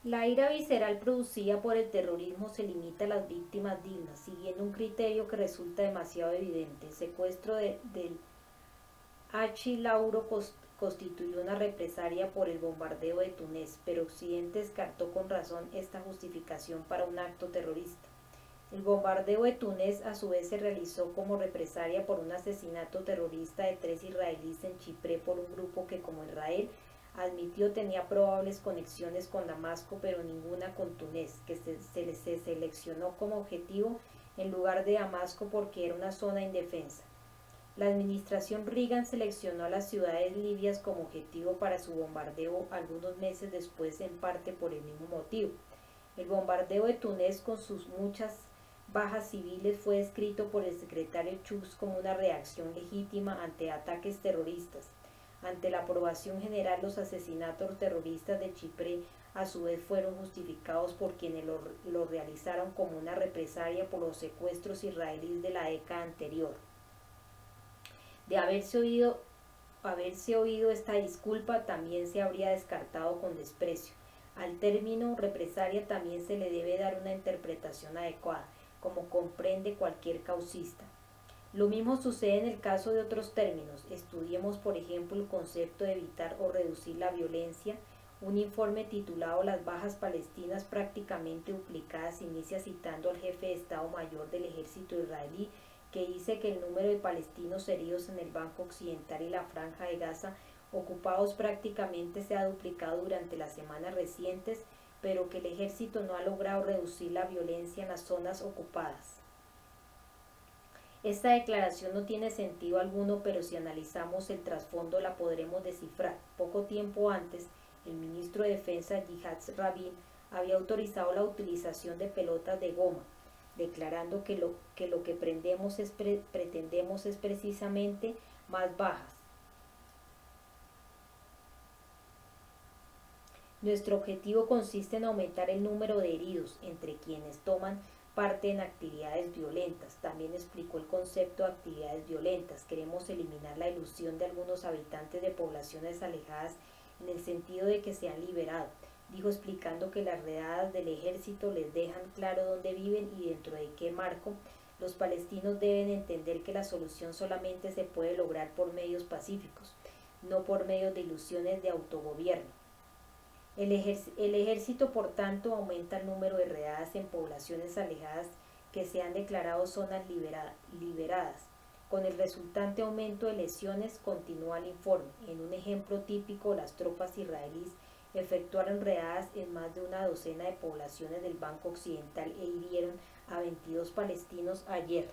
La ira visceral producida por el terrorismo se limita a las víctimas dignas, siguiendo un criterio que resulta demasiado evidente. El secuestro del Hachi Lauro constituyó una represalia por el bombardeo de Túnez, pero Occidente descartó con razón esta justificación para un acto terrorista. El bombardeo de Túnez a su vez se realizó como represalia por un asesinato terrorista de 3 israelíes en Chipre por un grupo que, como Israel admitió, tenía probables conexiones con Damasco, pero ninguna con Túnez, que se seleccionó como objetivo en lugar de Damasco porque era una zona indefensa. La administración Reagan seleccionó a las ciudades libias como objetivo para su bombardeo algunos meses después, en parte por el mismo motivo. El bombardeo de Túnez, con sus muchas bajas civiles, fue descrito por el secretario Schultz como una reacción legítima ante ataques terroristas. Ante la aprobación general, los asesinatos terroristas de Chipre a su vez fueron justificados por quienes lo realizaron como una represalia por los secuestros israelíes de la década anterior. De haberse oído esta disculpa, también se habría descartado con desprecio. Al término represalia también se le debe dar una interpretación adecuada, como comprende cualquier causista. Lo mismo sucede en el caso de otros términos. Estudiemos, por ejemplo, el concepto de evitar o reducir la violencia. Un informe titulado Las bajas palestinas prácticamente duplicadas inicia citando al jefe de Estado Mayor del ejército israelí, que dice que el número de palestinos heridos en el Banco Occidental y la Franja de Gaza ocupados prácticamente se ha duplicado durante las semanas recientes, pero que el ejército no ha logrado reducir la violencia en las zonas ocupadas. Esta declaración no tiene sentido alguno, pero si analizamos el trasfondo la podremos descifrar. Poco tiempo antes, el ministro de Defensa Gilad Rabin había autorizado la utilización de pelotas de goma, declarando que lo que pretendemos es precisamente más bajas. Nuestro objetivo consiste en aumentar el número de heridos entre quienes toman parte en actividades violentas. También explicó el concepto de actividades violentas. Queremos eliminar la ilusión de algunos habitantes de poblaciones alejadas en el sentido de que se han liberado, dijo, explicando que las redadas del ejército les dejan claro dónde viven y dentro de qué marco. Los palestinos deben entender que la solución solamente se puede lograr por medios pacíficos, no por medios de ilusiones de autogobierno. El ejército, por tanto, aumenta el número de redadas en poblaciones alejadas que se han declarado zonas liberadas. Con el resultante aumento de lesiones, continúa el informe. En un ejemplo típico, las tropas israelíes efectuaron redadas en más de una docena de poblaciones del Banco Occidental e hirieron a 22 palestinos ayer.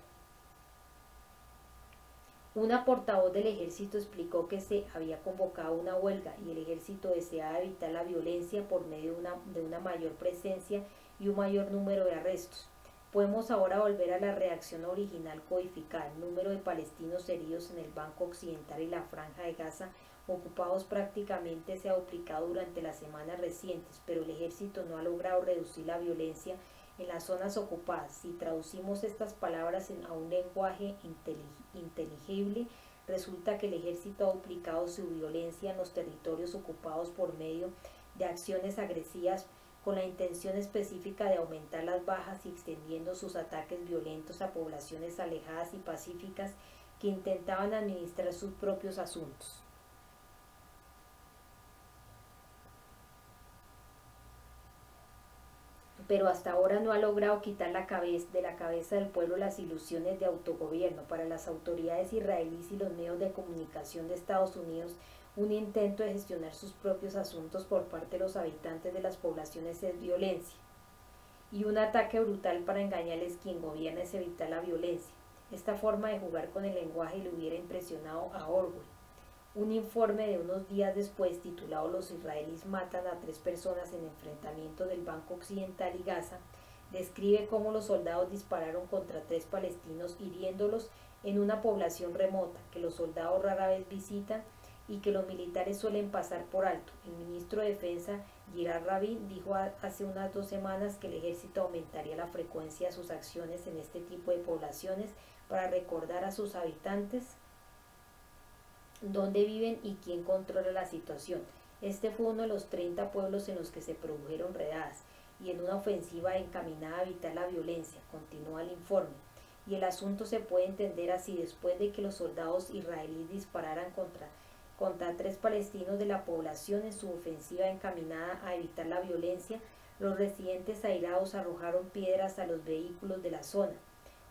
Una portavoz del ejército explicó que se había convocado una huelga y el ejército deseaba evitar la violencia por medio de una mayor presencia y un mayor número de arrestos. Podemos ahora volver a la reacción original codificada. El número de palestinos heridos en el Banco Occidental y la Franja de Gaza ocupados prácticamente se ha duplicado durante las semanas recientes, pero el ejército no ha logrado reducir la violencia en las zonas ocupadas. Si traducimos estas palabras a un lenguaje inteligible, resulta que el ejército ha duplicado su violencia en los territorios ocupados por medio de acciones agresivas con la intención específica de aumentar las bajas y extendiendo sus ataques violentos a poblaciones alejadas y pacíficas que intentaban administrar sus propios asuntos. Pero hasta ahora no ha logrado quitar de la cabeza del pueblo las ilusiones de autogobierno. Para las autoridades israelíes y los medios de comunicación de Estados Unidos, un intento de gestionar sus propios asuntos por parte de los habitantes de las poblaciones es violencia. Y un ataque brutal para engañarles quien gobierna es evitar la violencia. Esta forma de jugar con el lenguaje le hubiera impresionado a Orwell. Un informe de unos días después, titulado Los israelíes matan a 3 personas en enfrentamiento del Banco Occidental y Gaza, describe cómo los soldados dispararon contra 3 palestinos hiriéndolos en una población remota que los soldados rara vez visitan y que los militares suelen pasar por alto. El ministro de Defensa, Gilad Rabin, dijo hace unas 2 semanas que el ejército aumentaría la frecuencia de sus acciones en este tipo de poblaciones para recordar a sus habitantes dónde viven y quién controla la situación. Este fue uno de los 30 pueblos en los que se produjeron redadas y en una ofensiva encaminada a evitar la violencia, continúa el informe. Y el asunto se puede entender así: después de que los soldados israelíes dispararan contra 3 palestinos de la población en su ofensiva encaminada a evitar la violencia, los residentes airados arrojaron piedras a los vehículos de la zona.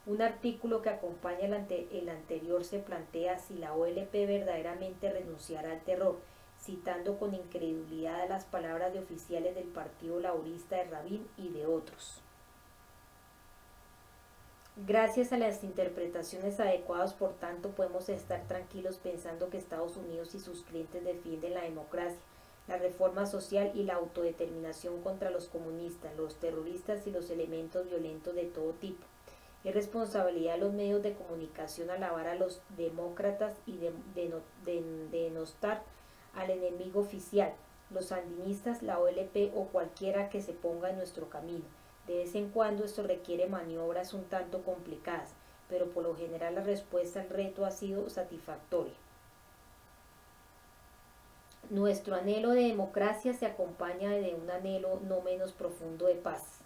Un artículo que acompaña el anterior se plantea si la OLP verdaderamente renunciará al terror, citando con incredulidad las palabras de oficiales del Partido Laborista de Rabin y de otros. Gracias a las interpretaciones adecuadas, por tanto, podemos estar tranquilos pensando que Estados Unidos y sus clientes defienden la democracia, la reforma social y la autodeterminación contra los comunistas, los terroristas y los elementos violentos de todo tipo. Es responsabilidad de los medios de comunicación alabar a los demócratas y denostar al enemigo oficial, los sandinistas, la OLP o cualquiera que se ponga en nuestro camino. De vez en cuando esto requiere maniobras un tanto complicadas, pero por lo general la respuesta al reto ha sido satisfactoria. Nuestro anhelo de democracia se acompaña de un anhelo no menos profundo de paz.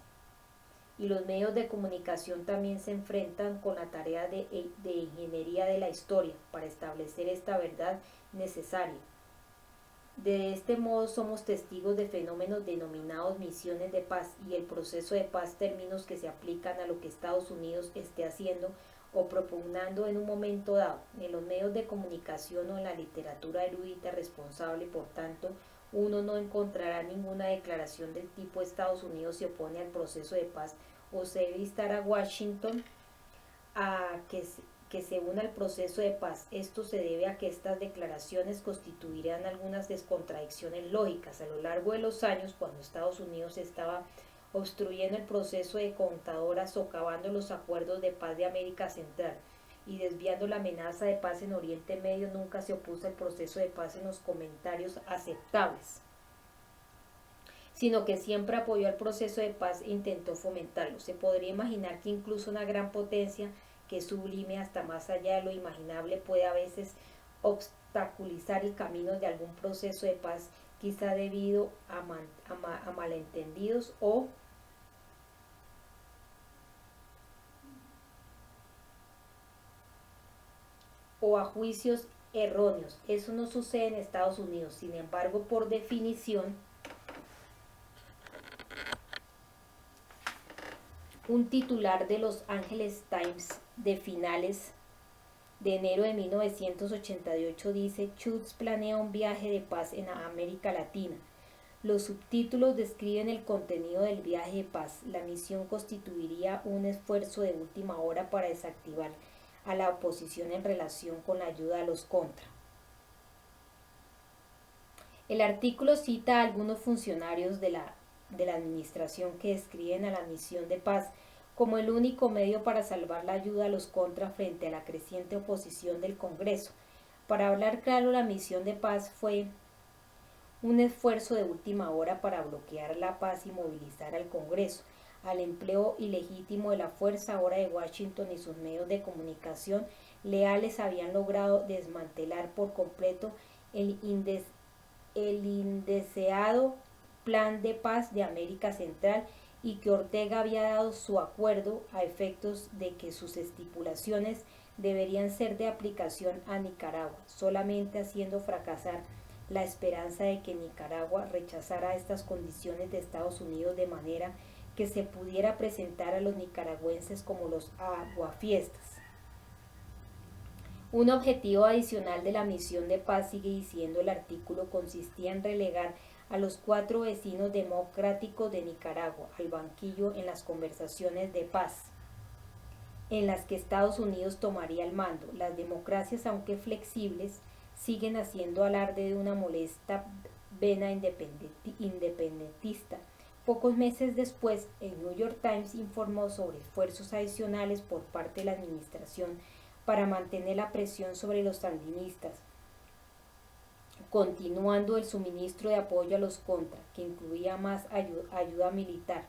Y los medios de comunicación también se enfrentan con la tarea de ingeniería de la historia para establecer esta verdad necesaria. De este modo somos testigos de fenómenos denominados misiones de paz y el proceso de paz, términos que se aplican a lo que Estados Unidos esté haciendo o propugnando en un momento dado. En los medios de comunicación o en la literatura erudita responsable, por tanto, uno no encontrará ninguna declaración del tipo Estados Unidos se opone al proceso de paz o se debe instar a Washington a que se una al proceso de paz. Esto se debe a que estas declaraciones constituirán algunas descontradicciones lógicas. A lo largo de los años, cuando Estados Unidos estaba obstruyendo el proceso de contadora, socavando los acuerdos de paz de América Central y desviando la amenaza de paz en Oriente Medio, nunca se opuso al proceso de paz en los comentarios aceptables, sino que siempre apoyó el proceso de paz e intentó fomentarlo. Se podría imaginar que incluso una gran potencia que es sublime hasta más allá de lo imaginable puede a veces obstaculizar el camino de algún proceso de paz, quizá debido a malentendidos o a juicios erróneos. Eso no sucede en Estados Unidos. Sin embargo, por definición, un titular de Los Angeles Times de finales de enero de 1988 dice: Schultz planea un viaje de paz en América Latina. Los subtítulos describen el contenido del viaje de paz. La misión constituiría un esfuerzo de última hora para desactivar a la oposición en relación con la ayuda a los contra. El artículo cita a algunos funcionarios de la administración que describen a la misión de paz como el único medio para salvar la ayuda a los contra frente a la creciente oposición del Congreso. Para hablar claro, la misión de paz fue un esfuerzo de última hora para bloquear la paz y movilizar al Congreso, al empleo ilegítimo de la fuerza. Ahora de Washington y sus medios de comunicación leales habían logrado desmantelar por completo el indeseado plan de paz de América Central y que Ortega había dado su acuerdo a efectos de que sus estipulaciones deberían ser de aplicación a Nicaragua, solamente haciendo fracasar la esperanza de que Nicaragua rechazara estas condiciones de Estados Unidos de manera que se pudiera presentar a los nicaragüenses como los aguafiestas. Un objetivo adicional de la misión de paz, sigue diciendo el artículo, consistía en relegar a los 4 vecinos democráticos de Nicaragua al banquillo en las conversaciones de paz, en las que Estados Unidos tomaría el mando. Las democracias, aunque flexibles, siguen haciendo alarde de una molesta vena independentista. Pocos meses después, el New York Times informó sobre esfuerzos adicionales por parte de la administración para mantener la presión sobre los sandinistas, continuando el suministro de apoyo a los contra, que incluía más ayuda militar,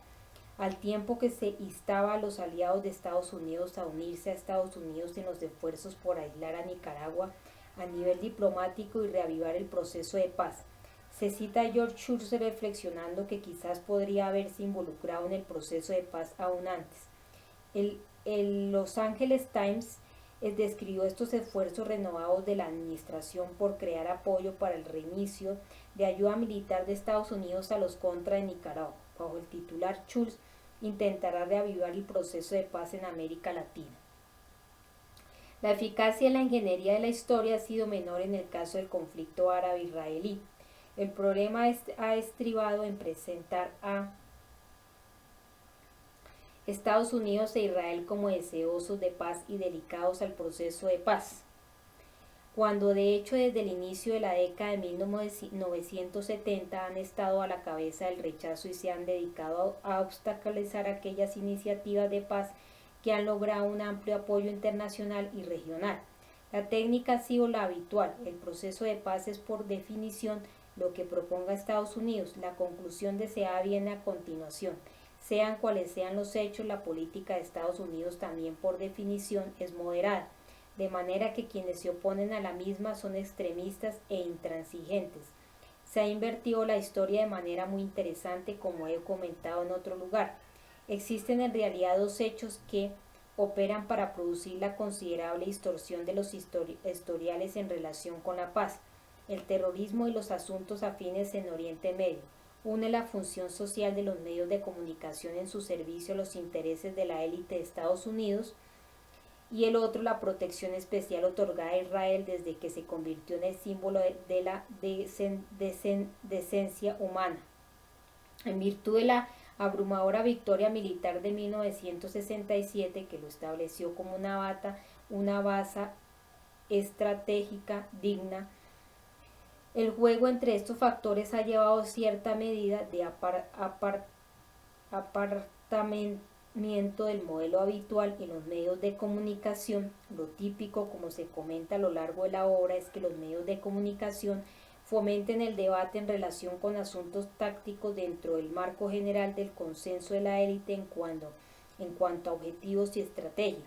al tiempo que se instaba a los aliados de Estados Unidos a unirse a Estados Unidos en los esfuerzos por aislar a Nicaragua a nivel diplomático y reavivar el proceso de paz. Se cita a George Shultz reflexionando que quizás podría haberse involucrado en el proceso de paz aún antes. El Los Angeles Times describió estos esfuerzos renovados de la administración por crear apoyo para el reinicio de ayuda militar de Estados Unidos a los contras de Nicaragua. Bajo el titular, Schultz intentará reavivar el proceso de paz en América Latina. La eficacia de la ingeniería de la historia ha sido menor en el caso del conflicto árabe-israelí. El problema ha estribado en presentar a Estados Unidos e Israel como deseosos de paz y dedicados al proceso de paz, cuando de hecho desde el inicio de la década de 1970 han estado a la cabeza del rechazo y se han dedicado a obstaculizar aquellas iniciativas de paz que han logrado un amplio apoyo internacional y regional. La técnica ha sido la habitual. El proceso de paz es por definición lo que proponga Estados Unidos. La conclusión deseada viene a continuación. Sean cuales sean los hechos, la política de Estados Unidos también por definición es moderada, de manera que quienes se oponen a la misma son extremistas e intransigentes. Se ha invertido la historia de manera muy interesante, como he comentado en otro lugar. Existen en realidad dos hechos que operan para producir la considerable distorsión de los historiales en relación con la paz: el terrorismo y los asuntos afines en Oriente Medio. Une la función social de los medios de comunicación en su servicio a los intereses de la élite de Estados Unidos, y el otro, la protección especial otorgada a Israel desde que se convirtió en el símbolo de la decencia humana. En virtud de la abrumadora victoria militar de 1967, que lo estableció como una base estratégica digna, el juego entre estos factores ha llevado a cierta medida de apartamiento del modelo habitual en los medios de comunicación. Lo típico, como se comenta a lo largo de la obra, es que los medios de comunicación fomenten el debate en relación con asuntos tácticos dentro del marco general del consenso de la élite en cuanto a objetivos y estrategia.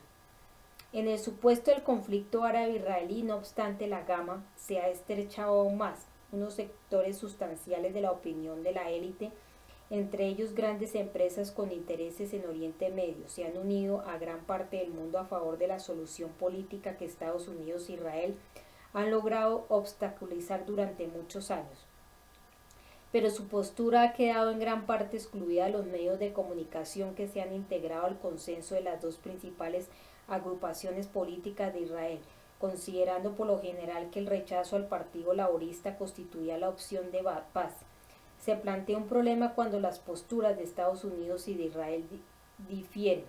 En el supuesto del conflicto árabe-israelí, no obstante, la gama se ha estrechado aún más. Unos sectores sustanciales de la opinión de la élite, entre ellos grandes empresas con intereses en Oriente Medio, se han unido a gran parte del mundo a favor de la solución política que Estados Unidos e Israel han logrado obstaculizar durante muchos años. Pero su postura ha quedado en gran parte excluida de los medios de comunicación que se han integrado al consenso de las dos principales agrupaciones políticas de Israel, considerando por lo general que el rechazo al Partido Laborista constituía la opción de paz. Se plantea un problema cuando las posturas de Estados Unidos y de Israel difieren.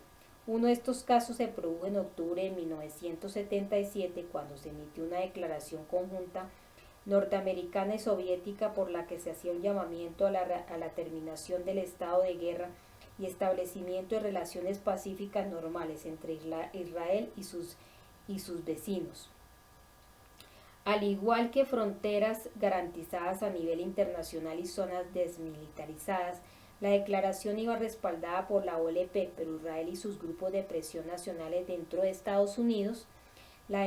Uno de estos casos se produjo en octubre de 1977, cuando se emitió una declaración conjunta norteamericana y soviética por la que se hacía un llamamiento a la terminación del estado de guerra y establecimiento de relaciones pacíficas normales entre Israel y sus vecinos, al igual que fronteras garantizadas a nivel internacional y zonas desmilitarizadas. La declaración iba respaldada por la OLP, pero Israel y sus grupos de presión nacionales dentro de Estados Unidos la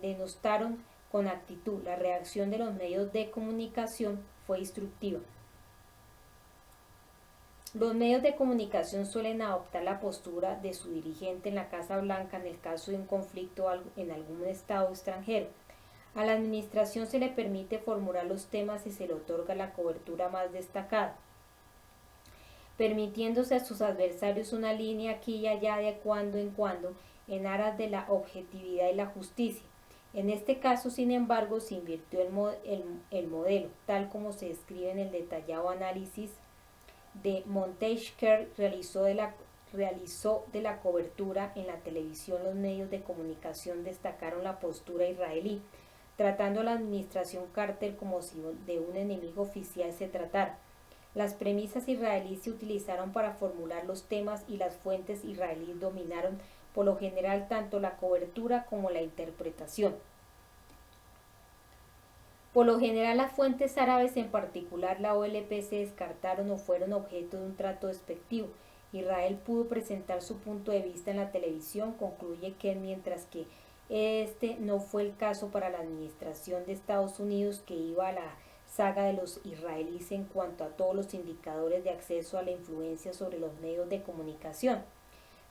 denostaron con actitud. La reacción de los medios de comunicación fue instructiva. Los medios de comunicación suelen adoptar la postura de su dirigente en la Casa Blanca en el caso de un conflicto en algún estado extranjero. A la administración se le permite formular los temas y se le otorga la cobertura más destacada, permitiéndose a sus adversarios una línea aquí y allá de cuando en cuando en aras de la objetividad y la justicia. En este caso, sin embargo, se invirtió el modelo, tal como se describe en el detallado análisis de Montesquieu realizó de la cobertura en la televisión. Los medios de comunicación destacaron la postura israelí, tratando a la administración Carter como si de un enemigo oficial se tratara. Las premisas israelíes se utilizaron para formular los temas y las fuentes israelíes dominaron por lo general tanto la cobertura como la interpretación. Por lo general, las fuentes árabes, en particular la OLP, se descartaron o fueron objeto de un trato despectivo. Israel pudo presentar su punto de vista en la televisión. Concluye que mientras que este no fue el caso para la administración de Estados Unidos, que iba a la saga de los israelíes en cuanto a todos los indicadores de acceso a la influencia sobre los medios de comunicación.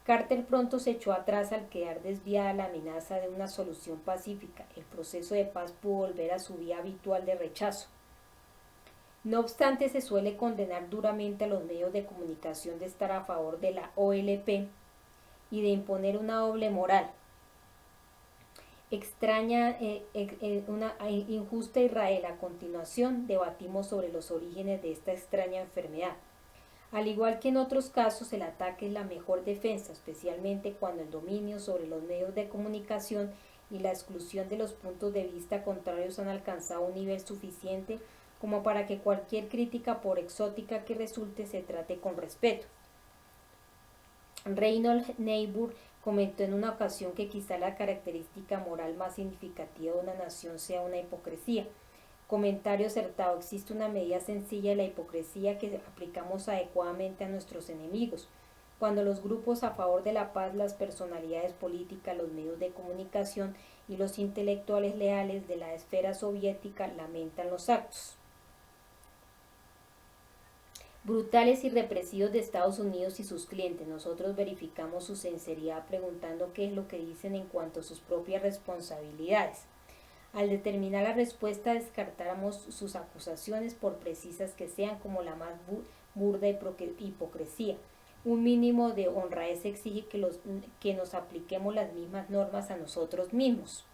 Carter pronto se echó atrás al quedar desviada la amenaza de una solución pacífica. El proceso de paz pudo volver a su vía habitual de rechazo. No obstante, se suele condenar duramente a los medios de comunicación de estar a favor de la OLP y de imponer una doble moral. Una injusta Israel. A continuación, debatimos sobre los orígenes de esta extraña enfermedad. Al igual que en otros casos, el ataque es la mejor defensa, especialmente cuando el dominio sobre los medios de comunicación y la exclusión de los puntos de vista contrarios han alcanzado un nivel suficiente como para que cualquier crítica, por exótica que resulte, se trate con respeto. Reinhold Niebuhr comentó en una ocasión que quizá la característica moral más significativa de una nación sea una hipocresía. Comentario acertado: existe una medida sencilla de la hipocresía que aplicamos adecuadamente a nuestros enemigos. Cuando los grupos a favor de la paz, las personalidades políticas, los medios de comunicación y los intelectuales leales de la esfera soviética lamentan los actos brutales y represivos de Estados Unidos y sus clientes, nosotros verificamos su sinceridad preguntando qué es lo que dicen en cuanto a sus propias responsabilidades. Al determinar la respuesta, descartáramos sus acusaciones, por precisas que sean, como la más burda hipocresía. Un mínimo de honradez exige que nos apliquemos las mismas normas a nosotros mismos.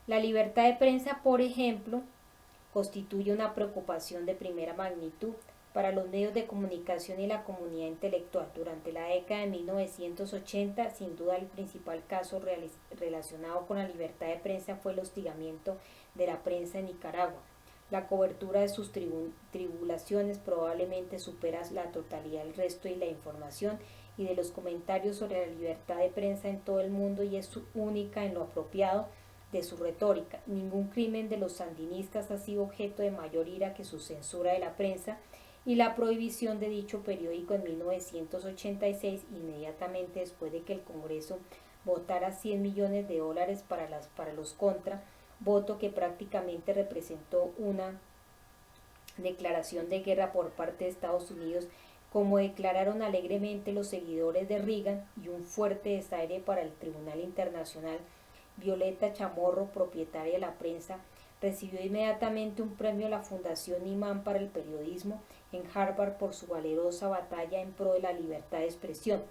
La libertad de prensa, por ejemplo, constituye una preocupación de primera magnitud para los medios de comunicación y la comunidad intelectual. Durante la década de 1980, sin duda el principal caso relacionado con la libertad de prensa fue el hostigamiento de la prensa en Nicaragua. La cobertura de sus tribulaciones probablemente supera la totalidad del resto de la información y de los comentarios sobre la libertad de prensa en todo el mundo, y es única en lo apropiado de su retórica. Ningún crimen de los sandinistas ha sido objeto de mayor ira que su censura de la prensa y la prohibición de dicho periódico en 1986, inmediatamente después de que el Congreso votara $100 millones para los contra, voto que prácticamente representó una declaración de guerra por parte de Estados Unidos, como declararon alegremente los seguidores de Reagan, y un fuerte desaire para el Tribunal Internacional. Violeta Chamorro, propietaria de la prensa, recibió inmediatamente un premio de la Fundación Nieman para el periodismo en Harvard por su valerosa batalla en pro de la libertad de expresión.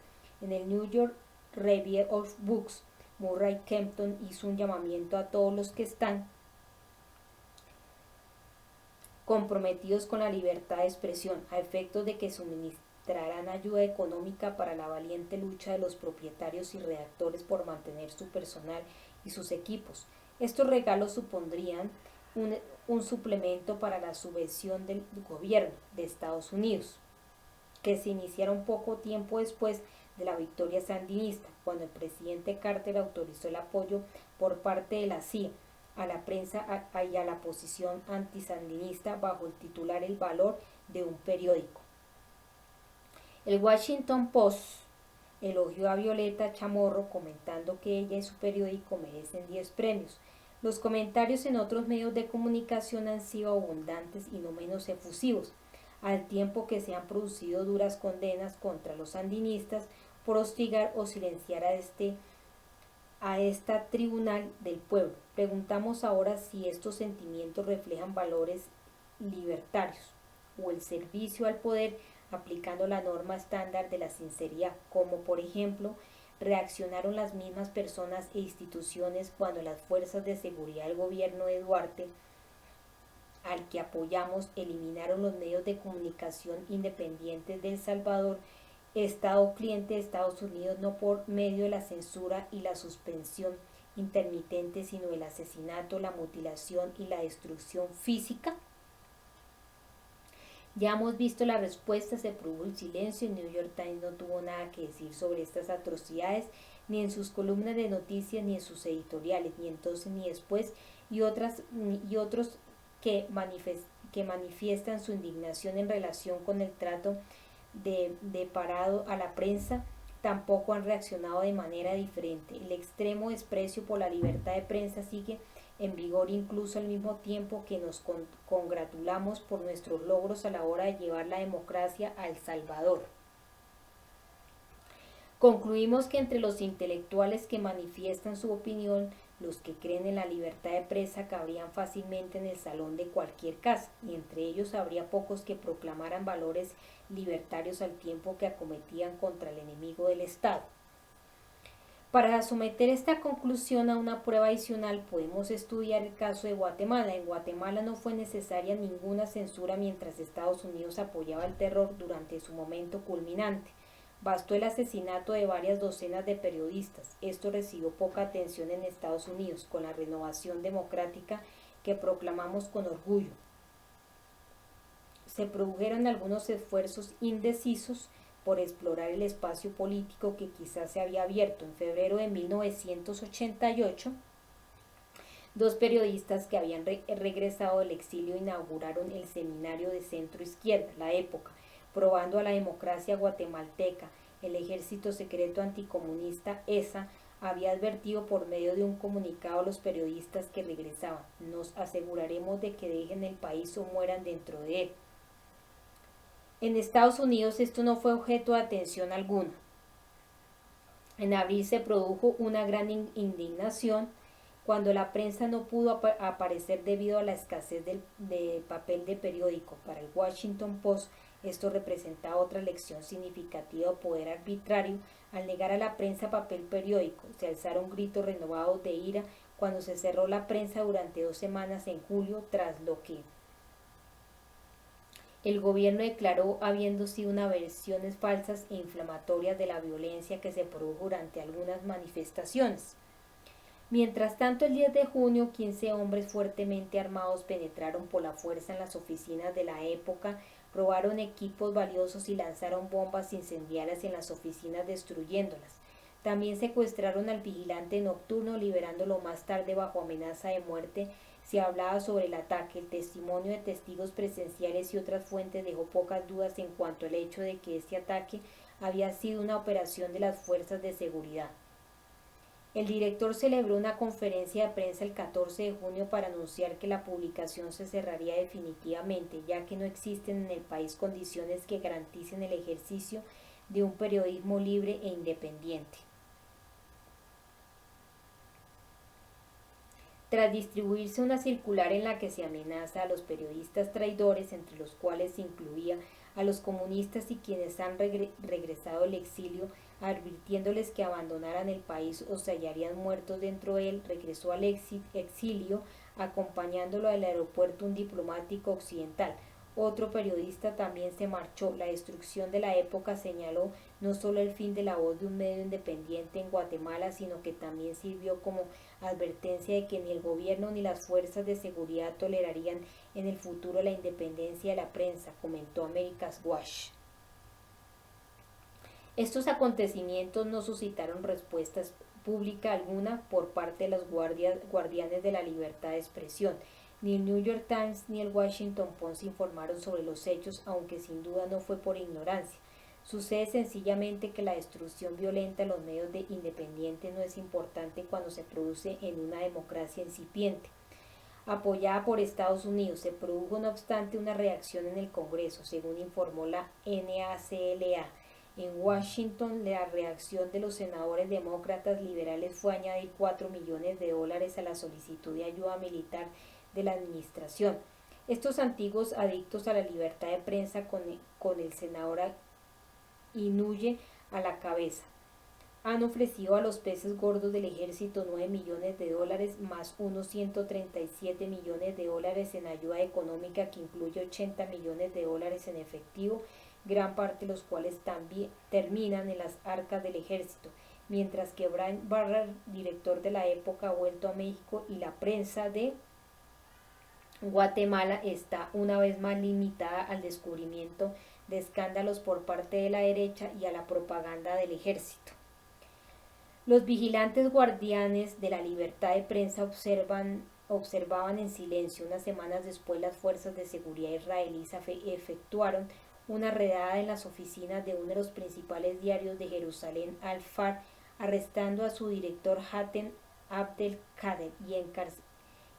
En el New York Review of Books, Murray Kempton hizo un llamamiento a todos los que están comprometidos con la libertad de expresión, a efectos de que suministrarán ayuda económica para la valiente lucha de los propietarios y redactores por mantener su personal y sus equipos. Estos regalos supondrían un suplemento para la subvención del gobierno de Estados Unidos, que se iniciaron poco tiempo después de la victoria sandinista, cuando el presidente Carter autorizó el apoyo por parte de la CIA a la prensa y a la posición antisandinista bajo el titular El Valor de un periódico. El Washington Post elogió a Violeta Chamorro, comentando que ella y su periódico merecen 10 premios. Los comentarios en otros medios de comunicación han sido abundantes y no menos efusivos, al tiempo que se han producido duras condenas contra los sandinistas por hostigar o silenciar a esta tribunal del pueblo. Preguntamos ahora si estos sentimientos reflejan valores libertarios o el servicio al poder, aplicando la norma estándar de la sinceridad, como por ejemplo reaccionaron las mismas personas e instituciones cuando las fuerzas de seguridad del gobierno de Duarte, al que apoyamos, eliminaron los medios de comunicación independientes de El Salvador, Estado cliente de Estados Unidos, no por medio de la censura y la suspensión intermitente, sino el asesinato, la mutilación y la destrucción física. Ya hemos visto la respuesta, se produjo el silencio. El New York Times no tuvo nada que decir sobre estas atrocidades, ni en sus columnas de noticias, ni en sus editoriales, ni entonces ni después, y otros que manifiestan su indignación en relación con el trato de parado a la prensa, tampoco han reaccionado de manera diferente. El extremo desprecio por la libertad de prensa sigue en vigor incluso al mismo tiempo que nos congratulamos por nuestros logros a la hora de llevar la democracia a El Salvador. Concluimos que entre los intelectuales que manifiestan su opinión, los que creen en la libertad de prensa cabrían fácilmente en el salón de cualquier casa, y entre ellos habría pocos que proclamaran valores libertarios al tiempo que acometían contra el enemigo del Estado. Para someter esta conclusión a una prueba adicional podemos estudiar el caso de Guatemala. En Guatemala no fue necesaria ninguna censura mientras Estados Unidos apoyaba el terror durante su momento culminante. Bastó el asesinato de varias docenas de periodistas. Esto recibió poca atención en Estados Unidos, con la renovación democrática que proclamamos con orgullo. Se produjeron algunos esfuerzos indecisos por explorar el espacio político que quizás se había abierto. En febrero de 1988, dos periodistas que habían regresado del exilio inauguraron el seminario de centro izquierda, La Época, probando a la democracia guatemalteca. El ejército secreto anticomunista ESA había advertido por medio de un comunicado a los periodistas que regresaban: nos aseguraremos de que dejen el país o mueran dentro de él. En Estados Unidos esto no fue objeto de atención alguna. En abril se produjo una gran indignación cuando la prensa no pudo aparecer debido a la escasez de papel de periódico. Para el Washington Post, esto representaba otra lección significativa de poder arbitrario. Al negar a la prensa papel periódico, se alzaron gritos renovados de ira cuando se cerró la prensa durante 2 semanas en julio, tras lo que el gobierno declaró habiendo sido unas versiones falsas e inflamatorias de la violencia que se produjo durante algunas manifestaciones. Mientras tanto, el 10 de junio, 15 hombres fuertemente armados penetraron por la fuerza en las oficinas de La Época, robaron equipos valiosos y lanzaron bombas incendiarias en las oficinas, destruyéndolas. También secuestraron al vigilante nocturno, liberándolo más tarde bajo amenaza de muerte. Se hablaba sobre el ataque. El testimonio de testigos presenciales y otras fuentes dejó pocas dudas en cuanto al hecho de que este ataque había sido una operación de las fuerzas de seguridad. El director celebró una conferencia de prensa el 14 de junio para anunciar que la publicación se cerraría definitivamente, ya que no existen en el país condiciones que garanticen el ejercicio de un periodismo libre e independiente. Tras distribuirse una circular en la que se amenaza a los periodistas traidores, entre los cuales se incluía a los comunistas y quienes han regresado del exilio, advirtiéndoles que abandonaran el país o se hallarían muertos dentro de él, regresó al exilio acompañándolo al aeropuerto un diplomático occidental. Otro periodista también se marchó. La destrucción de La Época señaló no solo el fin de la voz de un medio independiente en Guatemala, sino que también sirvió como advertencia de que ni el gobierno ni las fuerzas de seguridad tolerarían en el futuro la independencia de la prensa, comentó America's Watch. Estos acontecimientos no suscitaron respuesta pública alguna por parte de los guardianes de la libertad de expresión. Ni el New York Times ni el Washington Post informaron sobre los hechos, aunque sin duda no fue por ignorancia. Sucede sencillamente que la destrucción violenta de los medios independientes no es importante cuando se produce en una democracia incipiente. Apoyada por Estados Unidos, se produjo no obstante una reacción en el Congreso, según informó la NACLA. En Washington, la reacción de los senadores demócratas liberales fue añadir $4 millones a la solicitud de ayuda militar de la administración. Estos antiguos adictos a la libertad de prensa, con el senador Inouye a la cabeza, han ofrecido a los peces gordos del ejército $9 millones más unos $137 millones en ayuda económica, que incluye $80 millones en efectivo, gran parte de los cuales también terminan en las arcas del ejército, mientras que Brian Barr, director de La Época, ha vuelto a México y la prensa de Guatemala está una vez más limitada al descubrimiento de escándalos por parte de la derecha y a la propaganda del ejército. Los vigilantes guardianes de la libertad de prensa observaban en silencio. Unas semanas después, las fuerzas de seguridad israelíes efectuaron una redada en las oficinas de uno de los principales diarios de Jerusalén, Al-Far, arrestando a su director Hatem Abdel-Kader y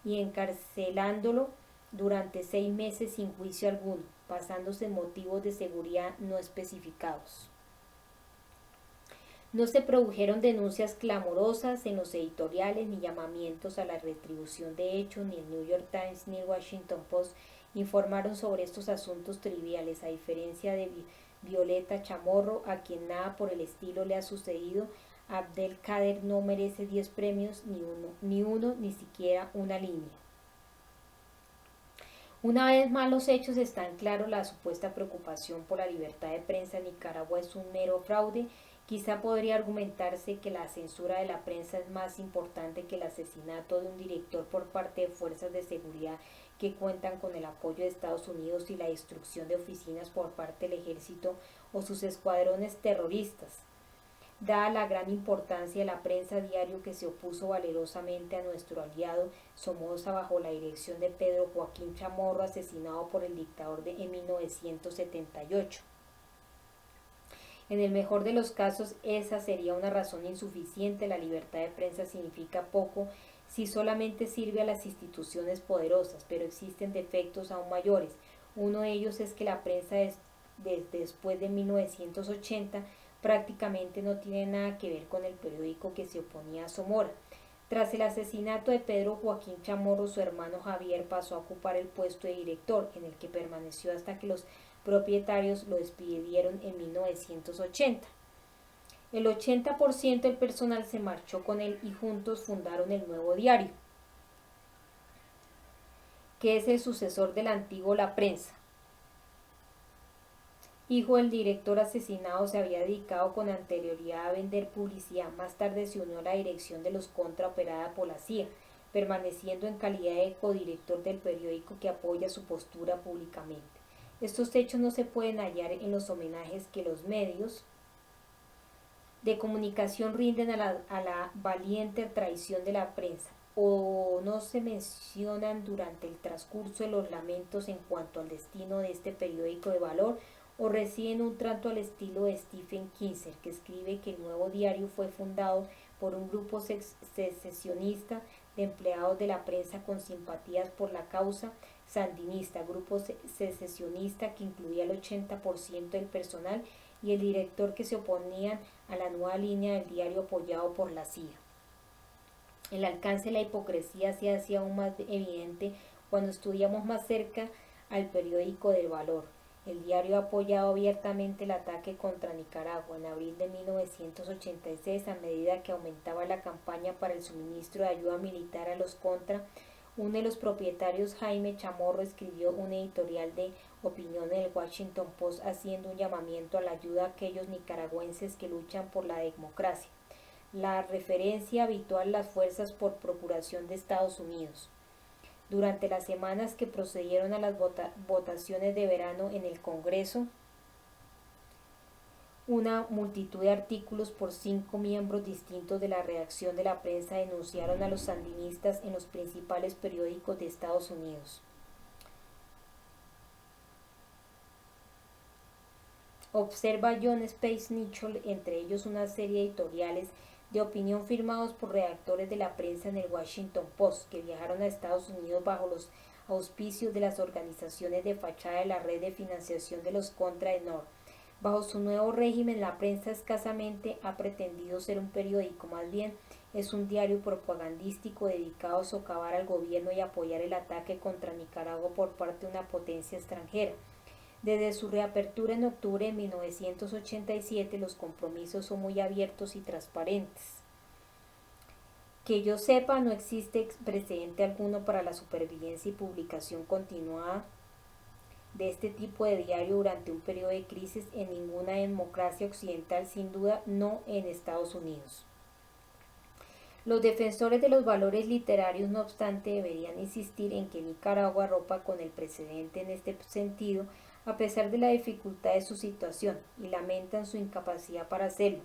y encarcelándolo durante 6 meses sin juicio alguno, basándose en motivos de seguridad no especificados. No se produjeron denuncias clamorosas en los editoriales ni llamamientos a la retribución de hechos, ni el New York Times ni el Washington Post informaron sobre estos asuntos triviales, a diferencia de Violeta Chamorro, a quien nada por el estilo le ha sucedido. Abdelkader no merece 10 premios, ni siquiera una línea. Una vez más los hechos están claros, la supuesta preocupación por la libertad de prensa en Nicaragua es un mero fraude. Quizá podría argumentarse que la censura de la prensa es más importante que el asesinato de un director por parte de fuerzas de seguridad que cuentan con el apoyo de Estados Unidos y la destrucción de oficinas por parte del ejército o sus escuadrones terroristas. Dada la gran importancia de la prensa diario que se opuso valerosamente a nuestro aliado Somoza bajo la dirección de Pedro Joaquín Chamorro, asesinado por el dictador en 1978. En el mejor de los casos, esa sería una razón insuficiente. La libertad de prensa significa poco si solamente sirve a las instituciones poderosas, pero existen defectos aún mayores. Uno de ellos es que la prensa desde después de 1980 prácticamente no tiene nada que ver con el periódico que se oponía a Somora. Tras el asesinato de Pedro Joaquín Chamorro, su hermano Javier pasó a ocupar el puesto de director, en el que permaneció hasta que los propietarios lo despidieron en 1980. El 80% del personal se marchó con él y juntos fundaron el nuevo diario, que es el sucesor del antiguo La Prensa. Hijo del director asesinado, se había dedicado con anterioridad a vender publicidad. Más tarde se unió a la dirección de los Contra operada por la CIA, permaneciendo en calidad de codirector del periódico que apoya su postura públicamente. Estos hechos no se pueden hallar en los homenajes que los medios de comunicación rinden a la valiente traición de la prensa, o no se mencionan durante el transcurso de los lamentos en cuanto al destino de este periódico de valor, o reciben un trato al estilo de Stephen Kinzer, que escribe que el nuevo diario fue fundado por un grupo secesionista de empleados de la prensa con simpatías por la causa sandinista, grupo secesionista que incluía el 80% del personal y el director, que se oponían a la nueva línea del diario apoyado por la CIA. El alcance de la hipocresía se hacía aún más evidente cuando estudiamos más cerca al periódico del valor. El diario ha apoyado abiertamente el ataque contra Nicaragua. En abril de 1986, a medida que aumentaba la campaña para el suministro de ayuda militar a los Contra, uno de los propietarios, Jaime Chamorro, escribió un editorial de opinión en el Washington Post haciendo un llamamiento a la ayuda a aquellos nicaragüenses que luchan por la democracia. La referencia habitual a las fuerzas por procuración de Estados Unidos. Durante las semanas que procedieron a las votaciones de verano en el Congreso, una multitud de artículos por 5 miembros distintos de la redacción de la prensa denunciaron a los sandinistas en los principales periódicos de Estados Unidos. Observa John Space Nichol, entre ellos una serie de editoriales de opinión firmados por redactores de la prensa en el Washington Post, que viajaron a Estados Unidos bajo los auspicios de las organizaciones de fachada de la red de financiación de los Contra de North. Bajo su nuevo régimen, la prensa escasamente ha pretendido ser un periódico, más bien es un diario propagandístico dedicado a socavar al gobierno y apoyar el ataque contra Nicaragua por parte de una potencia extranjera. Desde su reapertura en octubre de 1987, los compromisos son muy abiertos y transparentes. Que yo sepa, no existe precedente alguno para la supervivencia y publicación continuada de este tipo de diario durante un periodo de crisis en ninguna democracia occidental, sin duda no en Estados Unidos. Los defensores de los valores literarios, no obstante, deberían insistir en que Nicaragua rompa con el precedente en este sentido, a pesar de la dificultad de su situación, y lamentan su incapacidad para hacerlo.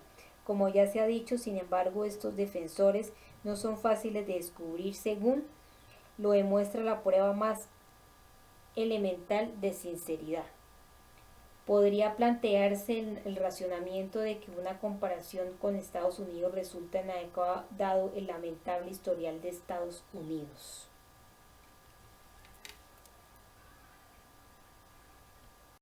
Como ya se ha dicho, sin embargo, estos defensores no son fáciles de descubrir, según lo demuestra la prueba más elemental de sinceridad. Podría plantearse el razonamiento de que una comparación con Estados Unidos resulta inadecuada dado el lamentable historial de Estados Unidos.